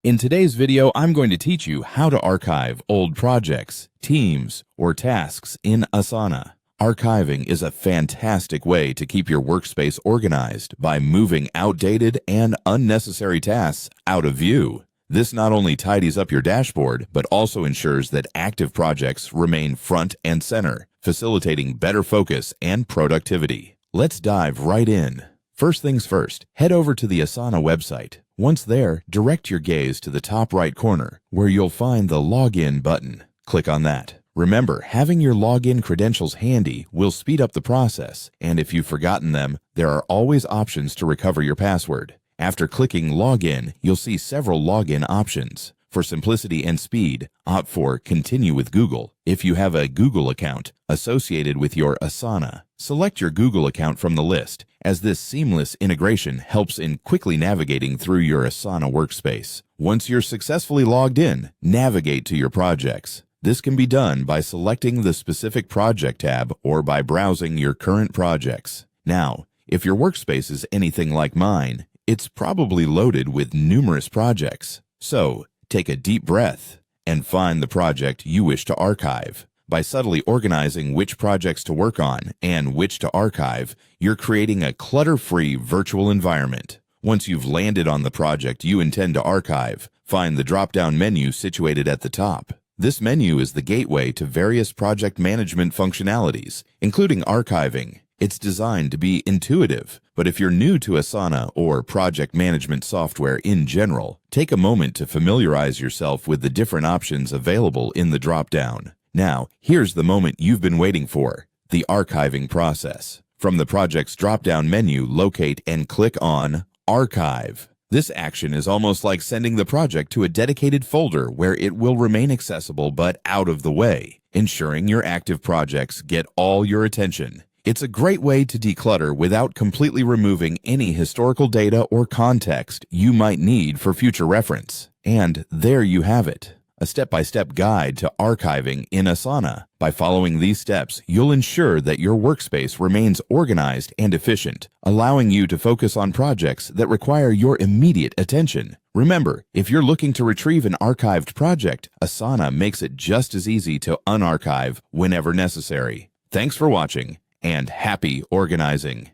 In today's video, I'm going to teach you how to archive old projects, teams, or tasks in Asana. Archiving is a fantastic way to keep your workspace organized by moving outdated and unnecessary tasks out of view. This not only tidies up your dashboard, but also ensures that active projects remain front and center, facilitating better focus and productivity. Let's dive right in. First things first, head over to the Asana website. Once there, direct your gaze to the top right corner, where you'll find the Login button. Click on that. Remember, having your login credentials handy will speed up the process, and if you've forgotten them, there are always options to recover your password. After clicking Login, you'll see several login options. For simplicity and speed, opt for Continue with Google if you have a Google account associated with your Asana. Select your Google account from the list, as this seamless integration helps in quickly navigating through your Asana workspace. Once you're successfully logged in, navigate to your projects. This can be done by selecting the specific project tab or by browsing your current projects. Now, if your workspace is anything like mine, it's probably loaded with numerous projects. So, take a deep breath and find the project you wish to archive. By subtly organizing which projects to work on and which to archive, you're creating a clutter-free virtual environment. Once you've landed on the project you intend to archive, find the drop-down menu situated at the top. This menu is the gateway to various project management functionalities, including archiving. It's designed to be intuitive, but if you're new to Asana or project management software in general, take a moment to familiarize yourself with the different options available in the drop-down. Now, here's the moment you've been waiting for, the archiving process. From the project's drop-down menu, locate and click on Archive. This action is almost like sending the project to a dedicated folder where it will remain accessible but out of the way, ensuring your active projects get all your attention. It's a great way to declutter without completely removing any historical data or context you might need for future reference. And there you have it, a step-by-step guide to archiving in Asana. By following these steps, you'll ensure that your workspace remains organized and efficient, allowing you to focus on projects that require your immediate attention. Remember, if you're looking to retrieve an archived project, Asana makes it just as easy to unarchive whenever necessary. Thanks for watching, and happy organizing!